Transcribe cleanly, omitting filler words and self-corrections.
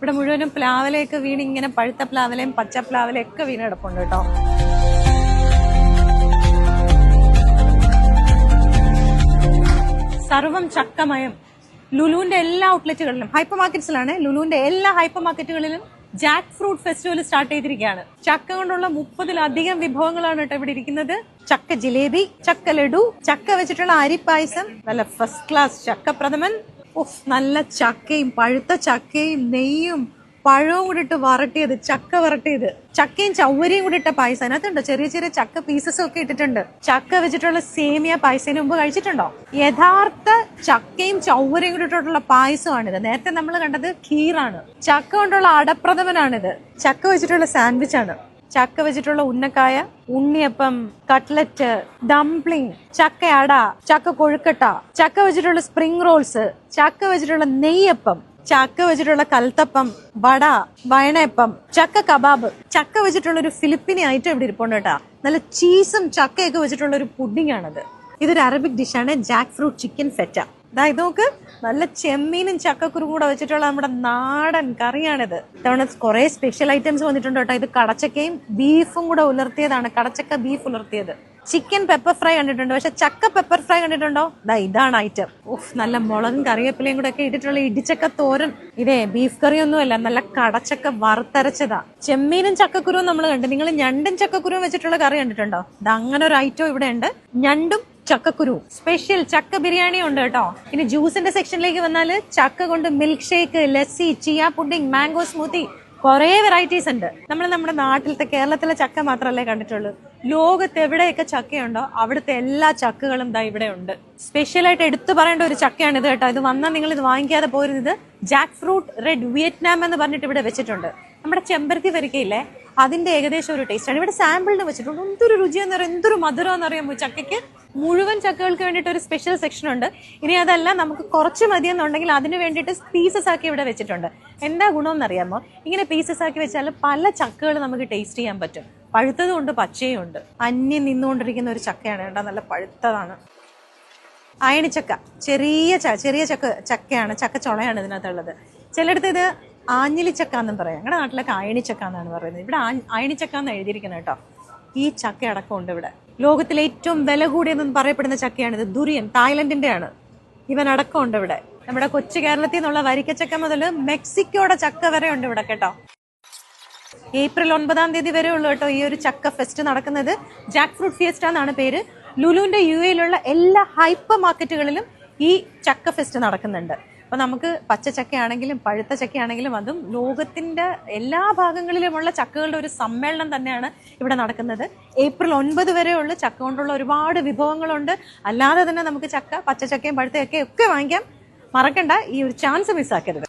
ഇവിടെ മുഴുവനും പ്ലാവലയൊക്കെ വീണ് ഇങ്ങനെ പഴുത്ത പ്ലാവലയും പച്ച പ്ലാവലയും ഒക്കെ വീണ് കിടപ്പുണ്ട് കേട്ടോ. സർവം ചക്കമയം. ലുലുവിന്റെ എല്ലാ ഔട്ട്ലെറ്റുകളിലും, ഹൈപ്പർ മാർക്കറ്റ്സിലാണ്, ലുലുവിന്റെ എല്ലാ ഹൈപ്പർ മാർക്കറ്റുകളിലും ജാക്ക് ഫ്രൂട്ട് ഫെസ്റ്റിവൽ സ്റ്റാർട്ട് ചെയ്തിരിക്കുകയാണ്. ചക്ക കൊണ്ടുള്ള 30-ലധികം വിഭവങ്ങളാണ് കേട്ടോ ഇവിടെ ഇരിക്കുന്നത്. ചക്ക ജിലേബി, ചക്ക ലഡു, ചക്ക വെച്ചിട്ടുള്ള അരിപ്പായസം, നല്ല ഫസ്റ്റ് ക്ലാസ് ചക്ക പ്രഥമൻ, നല്ല ചക്കയും പഴുത്ത ചക്കയും നെയ്യും പഴവും കൂടി ഇട്ട് വരട്ടിയത്, ചക്ക വരട്ടിയത്, ചക്കയും ചവ്വരിയും കൂടി ഇട്ട പായസം. അതിനകത്തുണ്ടോ ചെറിയ ചെറിയ ചക്ക പീസസും ഒക്കെ ഇട്ടിട്ടുണ്ട്. ചക്ക വെച്ചിട്ടുള്ള സേമിയ പായസം മുമ്പ് കഴിച്ചിട്ടുണ്ടോ? യഥാർത്ഥ ചക്കയും ചവ്വരിയും കൂടി ഇട്ടിട്ടുള്ള പായസമാണിത്. നേരത്തെ നമ്മൾ കണ്ടത് ഖീറാണ്. ചക്ക കൊണ്ടുള്ള അടപ്രഥമനാണിത്. ചക്ക വെച്ചിട്ടുള്ള സാൻഡ്വിച്ച് ആണ്. ചക്ക വെച്ചിട്ടുള്ള ഉന്നക്കായ, ഉണ്ണിയപ്പം, കട്ട്ലറ്റ്, ഡംപ്ലിംഗ്, ചക്ക അട, ചക്ക കൊഴുക്കട്ട, ചക്ക വെച്ചിട്ടുള്ള സ്പ്രിംഗ് റോൾസ്, ചക്ക വെച്ചിട്ടുള്ള നെയ്യപ്പം, ചക്ക വെച്ചിട്ടുള്ള കൽത്തപ്പം, വട, വയണയപ്പം, ചക്ക കബാബ്, ചക്ക വെച്ചിട്ടുള്ള ഒരു ഫിലിപ്പിനി ഐറ്റം ഇവിടെ ഇരിപ്പുണ്ട് കേട്ടാ. നല്ല ചീസും ചക്കയൊക്കെ വെച്ചിട്ടുള്ള ഒരു പുഡിംഗ് ആണത്. ഇതൊരു അറബിക് ഡിഷാണ്, ജാക്ക് ഫ്രൂട്ട് ചിക്കൻ ഫെറ്റ. ഇത് നോക്ക്, നല്ല ചെമ്മീനും ചക്കക്കുരും കൂടെ വെച്ചിട്ടുള്ള നമ്മുടെ നാടൻ കറിയാണിത്. ഇത്തവണ കുറെ സ്പെഷ്യൽ ഐറ്റംസ് വന്നിട്ടുണ്ട് കേട്ടോ. ഇത് കടച്ചക്കയും ബീഫും കൂടെ ഉലർത്തിയതാണ്, കടച്ചക്ക ബീഫ് ഉലർത്തിയത്. ചിക്കൻ പെപ്പർ ഫ്രൈ കണ്ടിട്ടുണ്ട്, പക്ഷെ ചക്ക പെപ്പർ ഫ്രൈ കണ്ടിട്ടുണ്ടോ? ഇതാണ് ഐറ്റം. നല്ല മുളകും കറിവേപ്പിലയും കൂടെ ഒക്കെ ഇട്ടിട്ടുള്ള ഇടിച്ചക്ക തോരൻ. ഇതേ ബീഫ് കറിയൊന്നുമല്ല, നല്ല കടച്ചക്ക വറുത്തരച്ചതാ. ചെമ്മീനും ചക്കക്കുരുവും നമ്മൾ കണ്ടു. നിങ്ങൾ ഞണ്ടും ചക്കക്കുരുവും വെച്ചിട്ടുള്ള കറി കണ്ടിട്ടുണ്ടോ? അങ്ങനെ ഒരു ഐറ്റം ഇവിടെ ഉണ്ട്, ഞണ്ടും ചക്കക്കുരു. സ്പെഷ്യൽ ചക്ക ബിരിയാണി ഉണ്ട് കേട്ടോ. ഇനി ജ്യൂസിന്റെ സെക്ഷനിലേക്ക് വന്നാല് ചക്ക കൊണ്ട് milk shake, lassi, chia pudding, mango smoothie, കുറെ വെറൈറ്റീസ് ഉണ്ട്. നമ്മൾ നമ്മുടെ നാട്ടിലത്തെ കേരളത്തിലെ ചക്ക മാത്രമല്ലേ കണ്ടിട്ടുള്ളൂ. ലോകത്ത് എവിടെയൊക്കെ ചക്കയുണ്ടോ അവിടുത്തെ എല്ലാ ചക്കകളും ഇവിടെ ഉണ്ട്. സ്പെഷ്യലായിട്ട് എടുത്തു പറയേണ്ട ഒരു ചക്കയാണ് ഇത് കേട്ടോ. ഇത് വന്നാൽ നിങ്ങൾ ഇത് വാങ്ങിക്കാതെ പോരുത്. ഇത് ജാക്ക് ഫ്രൂട്ട് റെഡ് വിയറ്റ്നാം എന്ന് പറഞ്ഞിട്ട് ഇവിടെ വെച്ചിട്ടുണ്ട്. നമ്മുടെ ചെമ്പരത്തി വരിക്കയില്ലേ, അതിന്റെ ഏകദേശം ഒരു ടേസ്റ്റ് ആണ്. ഇവിടെ സാമ്പിളിന് വെച്ചിട്ടുണ്ട്. എന്തൊരു രുചിയെന്ന് പറയാം, എന്തൊരു മധുരം എന്ന് അറിയാമോ ചക്കയ്ക്ക്. മുഴുവൻ ചക്കകൾക്ക് വേണ്ടിയിട്ട് ഒരു സ്പെഷ്യൽ സെക്ഷൻ ഉണ്ട്. ഇനി അതല്ല, നമുക്ക് കുറച്ച് മതിയെന്നുണ്ടെങ്കിൽ അതിന് വേണ്ടിയിട്ട് പീസസ് ആക്കി ഇവിടെ വെച്ചിട്ടുണ്ട്. എന്താ ഗുണമെന്ന് അറിയാമോ? ഇങ്ങനെ പീസസ് ആക്കി വെച്ചാൽ പല ചക്കകൾ നമുക്ക് ടേസ്റ്റ് ചെയ്യാൻ പറ്റും. പഴുത്തതും ഉണ്ട്, പച്ചയും ഉണ്ട്. അന്യം നിന്നുകൊണ്ടിരിക്കുന്ന ഒരു ചക്കയാണ് കേട്ടോ, നല്ല പഴുത്തതാണ്. അയണിച്ചക്ക, ചെറിയ ചക്കയാണ്, ചക്ക ചുളയാണ് ഇതിനകത്തുള്ളത്. ചിലയിടത്ത് ഇത് ആഞ്ഞിലിച്ചക്ക എന്നും പറയാം. ഞങ്ങളുടെ നാട്ടിലൊക്കെ അയണിച്ചക്ക എന്നാണ് പറയുന്നത്. ഇവിടെ അയണിച്ചക്ക എന്ന് എഴുതിയിരിക്കുന്നത് കേട്ടോ. ഈ ചക്ക അടക്കമുണ്ട് ഇവിടെ. ലോകത്തിലെ ഏറ്റവും വില കൂടിയതെന്ന് പറയപ്പെടുന്ന ചക്കയാണിത്. ദുരിയൻ, തായ്ലൻഡിന്റെ ആണ്. ഇവൻ അടക്കമുണ്ട് ഇവിടെ. നമ്മുടെ കൊച്ചു കേരളത്തിൽ നിന്നുള്ള വരിക്കച്ചക്ക മുതൽ മെക്സിക്കോയുടെ ചക്ക വരെ ഉണ്ട് ഇവിടെ കേട്ടോ. ഏപ്രിൽ 9 വരെ ഉള്ളു കേട്ടോ ഈ ഒരു ചക്ക ഫെസ്റ്റ് നടക്കുന്നത്. ജാക്ക് ഫ്രൂട്ട് ഫിയസ്റ്റ എന്നാണ് പേര്. ലുലുവിന്റെ UAE-ലുള്ള എല്ലാ ഹൈപ്പർ മാർക്കറ്റുകളിലും ഈ ചക്ക ഫെസ്റ്റ് നടക്കുന്നുണ്ട്. അപ്പൊ നമുക്ക് പച്ച ചക്കയാണെങ്കിലും പഴുത്ത ചക്കയാണെങ്കിലും അതും ലോകത്തിന്റെ എല്ലാ ഭാഗങ്ങളിലുമുള്ള ചക്കകളുടെ ഒരു സമ്മേളനം തന്നെയാണ് ഇവിടെ നടക്കുന്നത്. ഏപ്രിൽ 9 വരെ ഉള്ള ചക്ക കൊണ്ടുള്ള ഒരുപാട് വിഭവങ്ങളുണ്ട്. അല്ലാതെ തന്നെ നമുക്ക് ചക്ക, പച്ചച്ചക്കയും പഴുത്തയൊക്കെ വാങ്ങിക്കാം. മറക്കണ്ട, ഈ ഒരു ചാൻസ് മിസ്സാക്കരുത്.